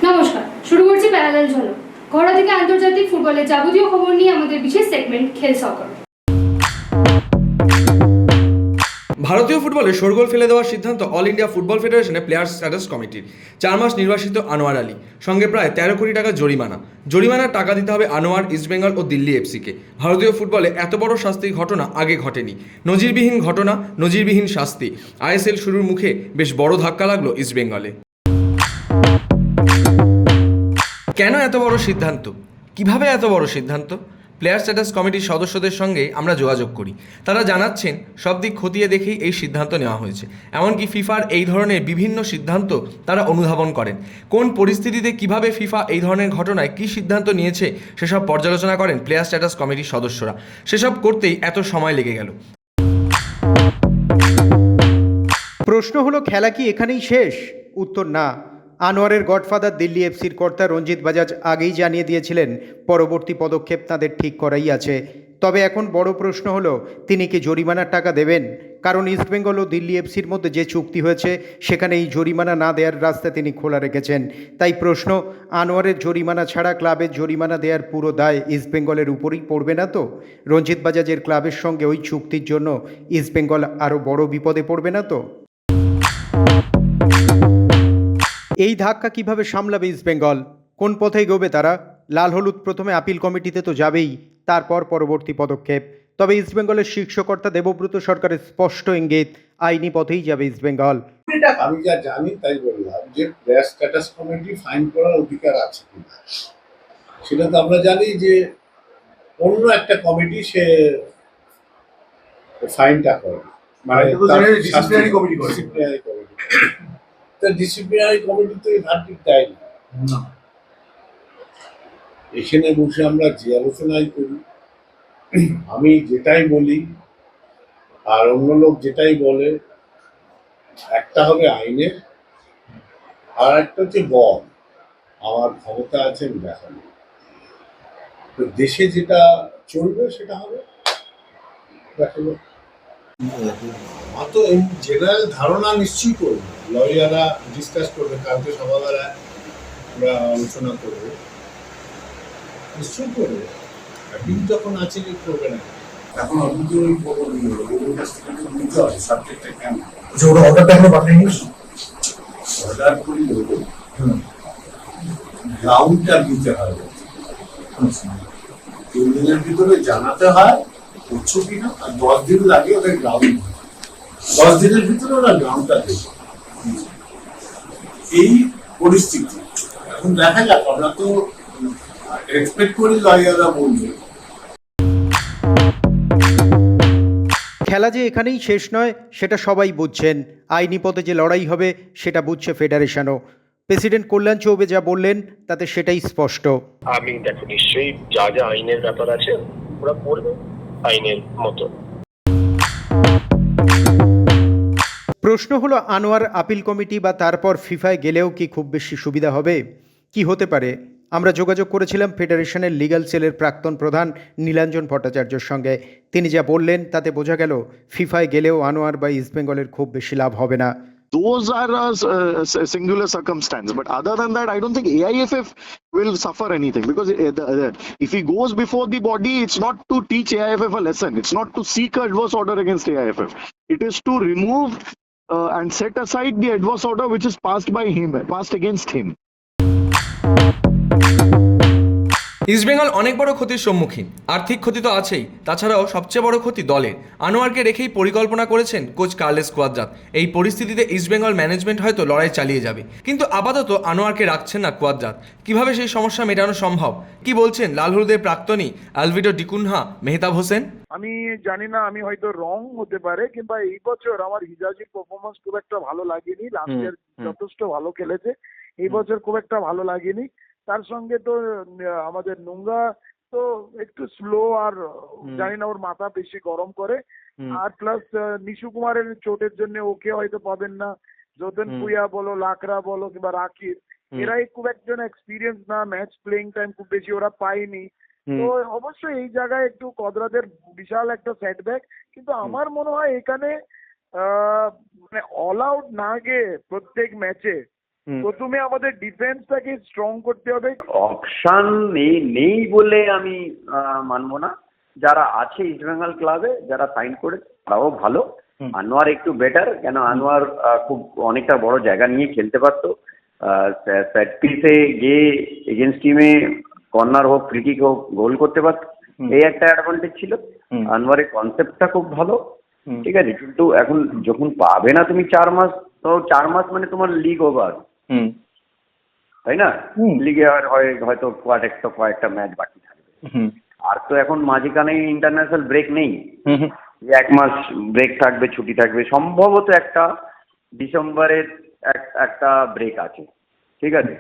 নমস্কার, শুরু করছি প্যারালাল ঝলক। ঘোড়া থেকে আন্তর্জাতিক ফুটবলের যাবতীয় খবর নিয়ে আমাদের বিশেষ সেগমেন্ট খেল সকার। ভারতীয় ফুটবলে শোরগোল ফেলে দেওয়ার সিদ্ধান্ত অল ইন্ডিয়া ফুটবল ফেডারেশনের প্লেয়ার্স স্ট্যাটাস কমিটির। 4 মাস নির্বাসিত আনোয়ার আলী, সঙ্গে প্রায় 13 কোটি টাকা জরিমানা। জরিমানার টাকা দিতে হবে আনোয়ার, ইস্টবেঙ্গল ও দিল্লি এফসিকে। ভারতীয় ফুটবলে এত বড় শাস্তির ঘটনা আগে ঘটেনি। নজিরবিহীন ঘটনা, নজিরবিহীন শাস্তি। আইএসএল শুরুর মুখে বেশ বড় ধাক্কা লাগলো ইস্টবেঙ্গলে। কেন এত বড় সিদ্ধান্ত? কিভাবে এত বড় সিদ্ধান্ত? প্লেয়ার স্ট্যাটাস কমিটির সদস্যদের সঙ্গে আমরা যোগাযোগ করি। তারা জানাচ্ছেন সব দিক খতিয়ে দেখেই এই সিদ্ধান্ত নেওয়া হয়েছে। এমনকি ফিফার এই ধরনের বিভিন্ন সিদ্ধান্ত তারা অনুধাবন করেন। কোন পরিস্থিতিতে কিভাবে ফিফা এই ধরনের ঘটনায় কী সিদ্ধান্ত নিয়েছে সেসব পর্যালোচনা করেন প্লেয়ার স্ট্যাটাস কমিটির সদস্যরা। সেসব করতেই এত সময় লেগে গেল। প্রশ্ন হলো, খেলা কি এখানেই শেষ? উত্তর না। আনোয়ারের গডফাদার দিল্লি এফসির কর্তা রঞ্জিত বাজাজ আগেই জানিয়ে দিয়েছিলেন পরবর্তী পদক্ষেপ তাদের ঠিক করাই আছে। তবে এখন বড় প্রশ্ন হলো, তিনি কি জরিমানার টাকা দেবেন? কারণ ইস্টবেঙ্গল ও দিল্লি এফসির মধ্যে যে চুক্তি হয়েছে সেখানে এই জরিমানা না দেওয়ার রাস্তা তিনি খোলা রেখেছেন। তাই প্রশ্ন, আনোয়ারের জরিমানা ছাড়া ক্লাবের জরিমানা দেওয়ার পুরো দায় ইস্টবেঙ্গলের উপরই পড়বে না তো? রঞ্জিত বাজাজের ক্লাবের সঙ্গে ওই চুক্তির জন্য ইস্টবেঙ্গল আরও বড় বিপদে পড়বে না তো? এই ধাক্কা কিভাবে সামলাবে ইস্টবেঙ্গল? কোন পথে এগোবে তারা? লাল হলুদ প্রথমে আপিল কমিটিতে তো যাবেই, তারপর পরবর্তী পদক্ষেপ। তবে ইস্টবেঙ্গলের শীর্ষকর্তা দেবব্রত সরকারের স্পষ্ট ইঙ্গিত, আইনি পথেই যাবে ইস্টবেঙ্গল। আমি যা জানি তাই বললাম যে প্লেয়ার স্ট্যাটাস কমিটি ফাইন করার অধিকার আছে কিনা সেটা তো আমরা জানি যে অন্য একটা কমিটি সে ফাইনটা করে, মানে ডিসিপ্লিনারি কমিটি ডিসিপ্লিনারি কমিটি তো এই ভার্ডিক্ট দেয় না। এখানে বসে আমরা যে আলোচনাই করি, আমি যেটাই বলি আর অন্য লোক যেটাই বলে, একটা হবে আইনের আর একটা হচ্ছে বল। আমার ক্ষমতা আছে আমি দেখাবো। তো দেশে যেটা চলবে সেটা হবে দেখাবো। তো জেনারেল ধারণা নিশ্চয়ই করবে, লয়াররা ডিসকাস করবে, কালকে সকালবেলা আমরা আলোচনা করবো, নিশ্চয়ই করবে। বিল যখন আছে যে করবে না, এখন অভিযোগ বুঝতে হবে সাবজেক্টটা কেন। ওরা অর্ডারটা এখনো পাঠায়নি, অর্ডার করি দেবো, গ্রাউন্ডটা দিতে হবে, 3 দিনের ভিতরে জানাতে হয় করছো কিনা, আর 10 দিন লাগে ওদের গ্রাউন্ড, 10 দিনের ভিতরে ওরা গ্রাউন্ডটা দেবে। এই পরিস্থিতি এখন দেখা যাক, আমরা তো এক্সপেক্ট করি লয়াররা বলবে। খেলা যে এখানেই শেষ নয় সেটা সবাই বুঝছেন। আইনি পথে যে লড়াই হবে সেটা বুঝছে ফেডারেশনও। প্রেসিডেন্ট কল্যাণ চৌবে যা বললেন তাতে সেটাই স্পষ্ট। আমি দেখো নিশ্চয়ই যা যা আইনের ব্যাপার আছে ওরা করবে আইনের মতো। প্রশ্ন হলো, আনোয়ার আপিল কমিটি বা তারপর ফিফায় গেলেও কি খুব বেশি সুবিধা হবে? কি হতে পারে? আমরা যোগাযোগ করেছিলাম ফেডারেশনের লিগ্যাল সেলের প্রাক্তন প্রধান নীলাঞ্জন ভট্টাচার্যের সঙ্গে। তিনি যা বললেন তাতে বোঝা গেল ফিফায় গেলেও আনোয়ার বা ইস্টবেঙ্গলের খুব বেশি লাভ হবে না। Those are a singular circumstance, but other than that, I don't think AIFF will suffer anything, because if he goes before the body, it's not to teach AIFF a lesson. It's not to seek an adverse order against AIFF. It is to remove and set aside the adverse order which is passed against him. East Bengal অনেক বড় ক্ষতির সম্মুখীন। আর্থিক ক্ষতি তো আছেই, তাছাড়াও সবচেয়ে বড় ক্ষতি দলের। আনোয়ারকে রেখেই পরিকল্পনা করেছেন কোচ কার্লেস কোয়াদ্রাত। এই পরিস্থিতিতে ইস্টবেঙ্গল ম্যানেজমেন্ট হয়তো লড়াই চালিয়ে যাবে, কিন্তু আপাতত আনোয়ারকে রাখছেন না কোয়াদ্রাত। কিভাবে সেই সমস্যা মেটানো সম্ভব, কি বলছেন লাল হলুদের প্রাক্তনী আলভিটো ডিকুনহা, মেহতাব হোসেন? আমি জানি না, আমি হয়তো রং হতে পারে, কিংবা এই বছর আমার হিজাজির পারফরমেন্স খুব একটা ভালো লাগেনি। লাস্ট ইয়ার যথেষ্ট ভালো খেলেছে, এই বছর খুব একটা ভালো লাগেনি। তার সঙ্গে তো আমাদের নোংরা তো একটু স্লো, আর জানি না ওর মাথা বেশি গরম করে। আর প্লাস নিশু কুমারের চোটের জন্য ওকে হয়তো পাবেন না। যতন পুয়া বলো, লাকড়া বলো কিংবা রাকিব, এরাই খুব একজন এক্সপিরিয়েন্স না, ম্যাচ প্লেইং টাইম খুব বেশি ওরা পায়নি। তো অবশ্যই এই জায়গায় একটু কদরাদের বিশাল একটা সেটব্যাক, কিন্তু আমার মনে হয় এখানে মানে অল আউট না গিয়ে প্রত্যেক ম্যাচে প্রথমে আমাদের ডিফেন্সটাকে স্ট্রং করতে হবে। অপশন নেই বলে আমি মানবো না। যারা আছে ইস্টবেঙ্গল ক্লাবে, যারা সাইন করে তারাও ভালো। আনোয়ার একটু বেটার, কেন আনোয়ার খুব অনেকটা বড় জায়গা নিয়ে খেলতে পারতো। সেট পিসে গিয়ে এগেন্স্ট টিমে কর্নার হোক, ফ্রি কিক হোক, গোল করতে পারতো, এই একটা অ্যাডভান্টেজ ছিল। আনোয়ারের কনসেপ্টটা খুব ভালো, ঠিক আছে, কিন্তু এখন যখন পাবে না তুমি 4 মাস, তো 4 মাস মানে তোমার লিগ ওভার, তাই না? লিগে হয়তো কয়েকটা ম্যাচ বাকি থাকবে, আর তো এখন মাঝখানে ইন্টারন্যাশনাল ব্রেক নেই, 1 মাস ব্রেক থাকবে, ছুটি থাকবে, সম্ভবত একটা ডিসেম্বরের একটা ব্রেক আছে, ঠিক আছে,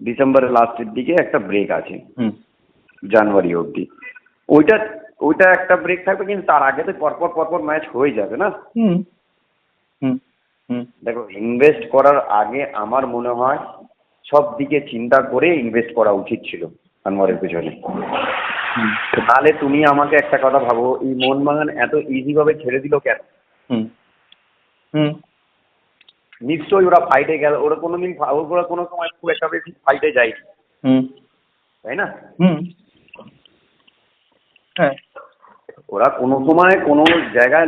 ডিসেম্বরের লাস্টের দিকে একটা ব্রেক আছে, জানুয়ারি অবধি। ওইটা একটা ব্রেক থাকবে, কিন্তু তার আগে তো পরপর ম্যাচ হয়ে যাবে না। দেখো, ইনভেস্ট করার আগে আমার মনে হয় সব দিকে চিন্তা করে ইনভেস্ট করা উচিত ছিল আনোয়ারের পেছনে। তাহলে তুমি আমাকে একটা কথা ভাবো, এই মোহনবাগান এত ইজি ভাবে ছেড়ে দিল কেন? নিশ্চয়ই ওরা ফাইটে গেল, ওরা কোনো সময় খুব একটা বেশি ফাইটে যায়নি, তাই না? ওরা কোনো সময় কোনো জায়গায়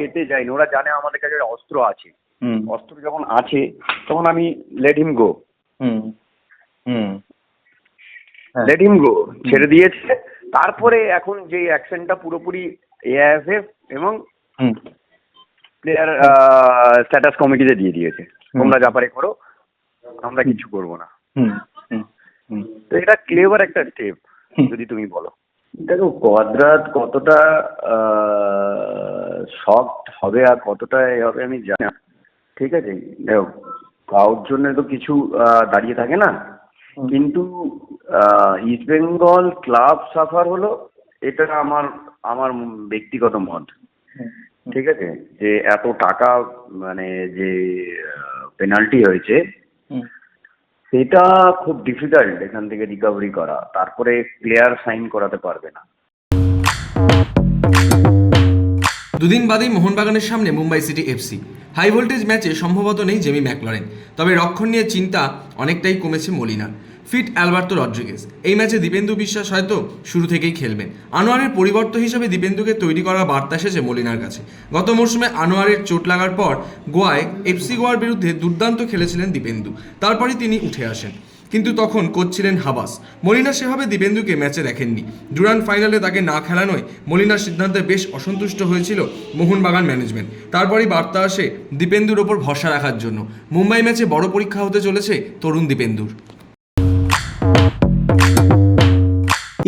এতে যায়নি। ওরা জানে আমাদের কাছে অস্ত্র আছে, অস্ত্র যখন আছে তখন আমি লেট হিম গো, ছেড়ে দিয়েছে। তারপরে এখন যে অ্যাকশনটা পুরোপুরি এআইএফএফ এবং প্লেয়ার স্ট্যাটাস কমিটিতে দিয়ে দিয়েছে, তোমরা যা পারে করো, আমরা কিছু করবো না। তো এটা ক্লেভার একটা স্টেপ যদি তুমি বলো। দেখো, কোয়াদ্রাত কতটা শকড হবে আর কতটা এ হবে আমি জানি না, ঠিক আছে। দেখো, কারোর জন্য তো কিছু দাঁড়িয়ে থাকে না, কিন্তু ইস্টবেঙ্গল ক্লাব সাফার হলো, এটা আমার ব্যক্তিগত মত, ঠিক আছে। যে এত টাকা মানে যে পেনাল্টি হয়েছে, সেটা খুব ডিফিকাল্ট এখান থেকে রিকভারি করা, তারপরে প্লেয়ার সাইন করাতে পারবে না। দুদিন বাদেই মোহনবাগানের সামনে Mumbai city FC. High voltage ম্যাচে সম্ভবত নেই জেমি ম্যাকলরেন, তবে রক্ষণ নিয়ে চিন্তা অনেকটাই কমেছে মলিনার। Fit Alberto Rodriguez. এই ম্যাচে দীপেন্দু বিশ্বাস হয়তো শুরু থেকেই খেলবেন। আনোয়ারের পরিবর্তন হিসেবে দীপেন্দুকে তৈরি করার বার্তা এসেছে মলিনার কাছে। গত মরশুমে আনোয়ারের চোট লাগার পর গোয়ায় এফসি গোয়ার বিরুদ্ধে দুর্দান্ত খেলেছিলেন দীপেন্দু, তারপরই তিনি উঠে আসেন, কিন্তু তখন কোচ ছিলেন হাবাস। মলিনা সেভাবে দীপেন্দুকে ম্যাচে দেখেননি। ডুরান্ড ফাইনালে তাকে না খেলানোয় মলিনার সিদ্ধান্তে বেশ অসন্তুষ্ট হয়েছিল মোহনবাগান ম্যানেজমেন্ট। তারপরই বার্তা আসে দীপেন্দুর ওপর ভরসা রাখার জন্য। মুম্বাই ম্যাচে বড় পরীক্ষা হতে চলেছে তরুণ দীপেন্দুর।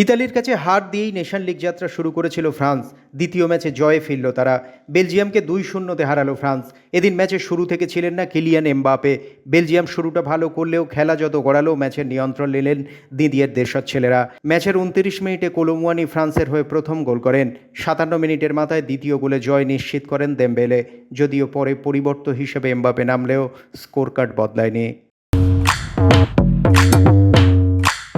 ইতালির কাছে হার দিয়েই নেশন লিগ যাত্রা শুরু করেছিল ফ্রান্স। দ্বিতীয় ম্যাচে জয়ে ফিরল তারা। বেলজিয়ামকে 2-0 হারালো ফ্রান্স। এদিন ম্যাচের শুরু থেকে ছিলেন না কিলিয়ান এমবাপে। বেলজিয়াম শুরুটা ভালো করলেও খেলা যত গড়ালো ম্যাচের নিয়ন্ত্রণ নিলেন দিদিয়ের দেশজ ছেলেরা। ম্যাচের 29 মিনিটে কোলোমুয়ানি ফ্রান্সের হয়ে প্রথম গোল করেন। 57 মিনিটের মাথায় দ্বিতীয় গোলে জয় নিশ্চিত করেন দেমবেলে। যদিও পরে পরিবর্তন হিসেবে এমবাপে নামলেও স্কোর কার্ড বদলায়নি।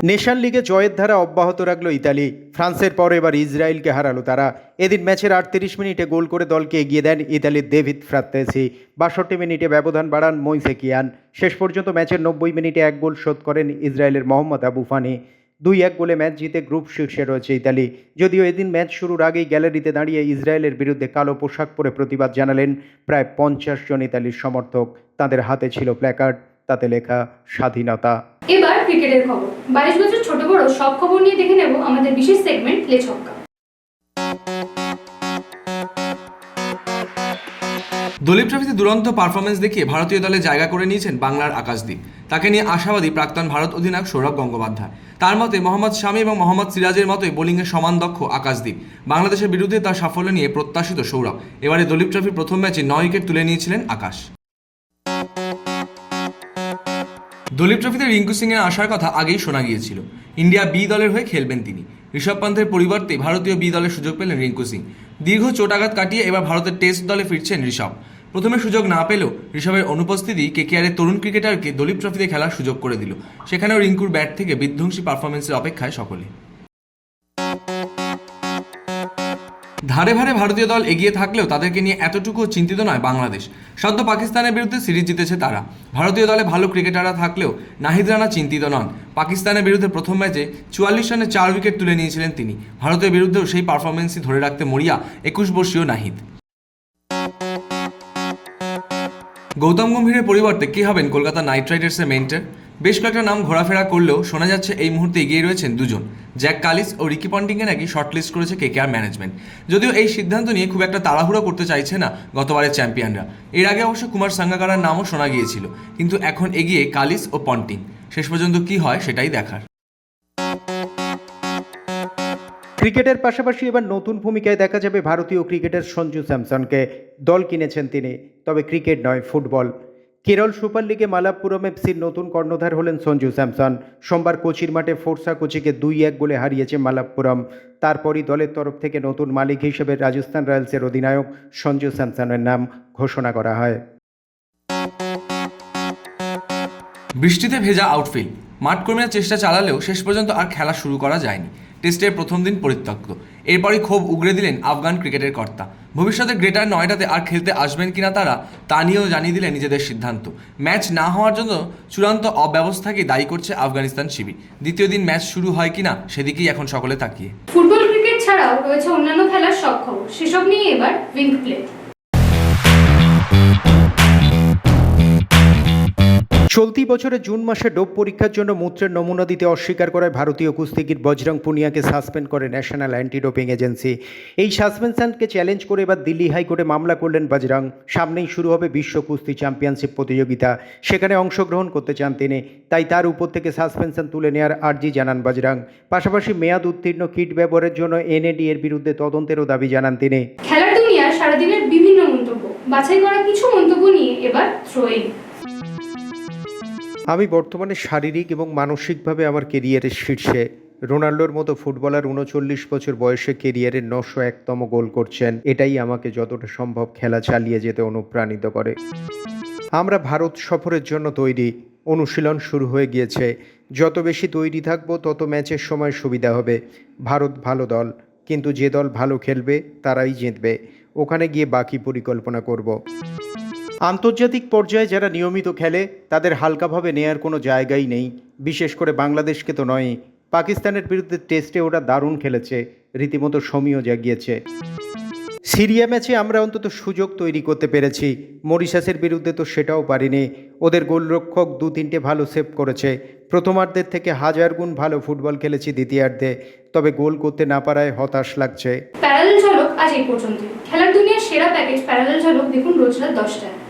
নেশন লিগে জয়ের ধারা অব্যাহত রাখল ইতালি। ফ্রান্সের পর এবার ইসরায়েলকে হারালো তারা। এদিন ম্যাচের 38 মিনিটে গোল করে দলকে এগিয়ে দেন ইতালির ডেভিড ফ্রাত্তেসি। 62 মিনিটে ব্যবধান বাড়ান মইসে কিয়ান। শেষ পর্যন্ত ম্যাচের 90 মিনিটে এক গোল শোধ করেন ইসরায়েলের মোহাম্মদ আবু ফানি। 2-1 গোলে ম্যাচ জিতে গ্রুপ শীর্ষে রয়েছে ইতালি। যদিও এদিন ম্যাচ শুরুর আগেই গ্যালারিতে দাঁড়িয়ে ইসরায়েলের বিরুদ্ধে কালো পোশাক পরে প্রতিবাদ জানালেন প্রায় 50 জন ইতালির সমর্থক। তাদের হাতে ছিল প্ল্যাকার্ড, তাতে লেখা স্বাধীনতা। এবার ক্রিকেটের খবর। 22 বছর ছোট বড় সব খবর নিয়ে দেখে নেব আমাদের বিশেষ সেগমেন্ট লে ছক্কা। দলীপ ট্রফিতে দুরন্ত পারফরমেন্স দেখিয়ে ভারতীয় দলে জায়গা করে নিয়েছেন বাংলার আকাশদীপ। তাকে নিয়ে আশাবাদী প্রাক্তন ভারত অধিনায়ক সৌরভ গঙ্গোপাধ্যায়। তার মতে মোহাম্মদ শামি এবং মোহাম্মদ সিরাজের মতোই বোলিংয়ে সমান দক্ষ আকাশদীপ। বাংলাদেশের বিরুদ্ধে তার সাফল্য নিয়ে প্রত্যাশিত সৌরভ। এবারে দলীপ ট্রফির প্রথম ম্যাচে 9 উইকেট তুলে নিয়েছিলেন আকাশ। দলীপ ট্রফিতে রিঙ্কু সিংয়ের আসার কথা আগেই শোনা গিয়েছিল। ইন্ডিয়া বি দলের হয়ে খেলবেন তিনি। ঋষভ পান্থের পরিবর্তে ভারতীয় বি দলের সুযোগ পেলেন রিঙ্কু সিং। দীর্ঘ চোটাঘাত কাটিয়ে এবার ভারতের টেস্ট দলে ফিরছেন ঋষভ। প্রথমে সুযোগ না পেলেও ঋষভের অনুপস্থিতি কেকেআরের তরুণ ক্রিকেটারকে দলীপ ট্রফিতে খেলার সুযোগ করে দিল। সেখানেও রিঙ্কুর ব্যাট থেকে বিধ্বংসী পারফরমেন্সের অপেক্ষায় সকলে। ধারে ভারে ভারতীয় দল এগিয়ে থাকলেও তাদেরকে নিয়ে এতটুকু চিন্তিত নয় বাংলাদেশ। সদ্য পাকিস্তানের বিরুদ্ধে সিরিজ জিতেছে তারা। ভারতীয় দলে ভালো ক্রিকেটাররা থাকলেও নাহিদ রানা চিন্তিত নন। পাকিস্তানের বিরুদ্ধে প্রথম ম্যাচে 44 রানে 4 উইকেট তুলে নিয়েছিলেন তিনি। ভারতের বিরুদ্ধেও সেই পারফরমেন্সই ধরে রাখতে মরিয়া 21 বর্ষীয় নাহিদ। গৌতম গম্ভীরের পরিবর্তে কে হবেন কলকাতা নাইট রাইডার্সের মেন্টর? বেশ কয়েকটা নাম ঘোরাফেরা করলেও শোনা যাচ্ছে এই মুহূর্তে এগিয়ে রয়েছেন দুজন, জ্যাক কালিস ও রিকি পন্টিংকে নাকি শর্টলিস্ট করেছে কেকেআর ম্যানেজমেন্ট। যদিও এই সিদ্ধান্ত নিয়ে খুব একটা তাড়াহুড়ো করতে চাইছে না গতবারের চ্যাম্পিয়নরা। এর আগে অবশ্য কুমার সাঙ্গাকারার নামও শোনা গিয়েছিল, কিন্তু এখন এগিয়ে কালিস ও পন্টিং। শেষ পর্যন্ত কি হয় সেটাই দেখার। ক্রিকেটের পাশাপাশি এবার নতুন ভূমিকায় দেখা যাবে ভারতীয় ক্রিকেটার সঞ্জু স্যামসনকে। দল কিনেছেন তিনি, তবে ক্রিকেট নয়, ফুটবল। কেরল সুপার লিগে মালাপ্পুরম এফসির নতুন কর্ণধার হলেন সঞ্জু স্যামসন। সোমবার কোচির মাঠে ফোর্সা কোচিকে 2-1 গোলে হারিয়েছে মালাপ্পুরম। তারপরই দলের তরফ থেকে নতুন মালিক হিসেবে রাজস্থান রয়্যালসের অধিনায়ক সঞ্জু স্যামসনের নাম ঘোষণা করা হয়। বৃষ্টিতে ভেজা আউটফিল্ড, মাঠ কর্মীরা চেষ্টা চালালেও শেষ পর্যন্ত আর খেলা শুরু করা যায়নি। টেস্টের প্রথম দিন পরিত্যক্ত। এরপরই ক্ষোভ উগরে দিলেন আফগান ক্রিকেটের কর্তা। ভবিষ্যতে গ্রেটার নয়ডাতে আর খেলতে আসবেন কিনা তারা, তা নিয়েও জানিয়ে দিলেন নিজেদের সিদ্ধান্ত। ম্যাচ না হওয়ার জন্য চূড়ান্ত অব্যবস্থাকে দায়ী করছে আফগানিস্তান শিবির। দ্বিতীয় দিন ম্যাচ শুরু হয় কিনা সেদিকেই এখন সকলে তাকিয়ে। ফুটবল ক্রিকেট ছাড়াও রয়েছে অন্যান্য খেলার সব খবর, সেসব নিয়ে এবার উইঙ্ক প্লে। চলতি বছরে জুন মাসে ডোপ পরীক্ষার জন্য মূত্রের নমুনা দিতে অস্বীকার করায় ভারতীয় কুস্তিগির বজরং পুনিয়াকে সাসপেন্ড করে ন্যাশনাল অ্যান্টি ডোপিং এজেন্সি। এই সাসপেনশনকে চ্যালেঞ্জ করে এবার দিল্লি হাইকোর্টে মামলা করলেন বজরং। সামনেই শুরু হবে বিশ্ব কুস্তি চ্যাম্পিয়নশিপ প্রতিযোগিতা, সেখানে অংশগ্রহণ করতে চান তিনি। তাই তার উপর থেকে সাসপেনশন তুলে নেওয়ার আর্জি জানান বজরং। পাশাপাশি মেয়াদ উত্তীর্ণ কিট ব্যবহারের জন্য এনএডি এর বিরুদ্ধে তদন্তেরও দাবি জানান তিনি। খেলার দুনিয়ার সারাদিনের বিভিন্ন মন্তব্য, বাছাই করা কিছু মন্তব্য নিয়ে এবার থ্রোইং। আমি বর্তমানে শারীরিক এবং মানসিকভাবে আমার কেরিয়ারের শীর্ষে। রোনাল্ডোর মতো ফুটবলার 39 বছর বয়সে কেরিয়ারের 901তম গোল করছেন। এটাই আমাকে যতটা সম্ভব খেলা চালিয়ে যেতে অনুপ্রাণিত করে। আমরা ভারত সফরের জন্য তৈরি। অনুশীলন শুরু হয়ে গিয়েছে। যত বেশি তৈরি থাকবো তত ম্যাচের সময় সুবিধা হবে। ভারত ভালো দল, কিন্তু যে দল ভালো খেলবে তারাই জিতবে। ওখানে গিয়ে বাকি পরিকল্পনা করব। আন্তর্জাতিক পর্যায়ে যারা নিয়মিত খেলে তাদের হালকাভাবে নেয়ার কোনো জায়গাই নেই, বিশেষ করে বাংলাদেশকে তো নয়। পাকিস্তানের বিরুদ্ধে টেস্টে ওরা দারুণ খেলেছে, রীতিমতো সমীহ জাগিয়েছে। সিরিয়া ম্যাচে আমরা অন্তত সুযোগ তৈরি করতে পেরেছি। মরিশাসের বিরুদ্ধে তো সেটাও পারিনি। ওদের গোলরক্ষক 2-3টে ভালো সেভ করেছে। প্রথমার্ধের থেকে 1000 গুণ ভালো ফুটবল খেলেছি দ্বিতীয়ার্ধে, তবে গোল করতে না পারায় হতাশ লাগছে। প্যারালাল ঝলক আজ এই পর্যন্ত। খেলার দুনিয়ার সেরা প্যাকেজ প্যারালাল ঝলক দেখুন রোজ রাত 10টায়।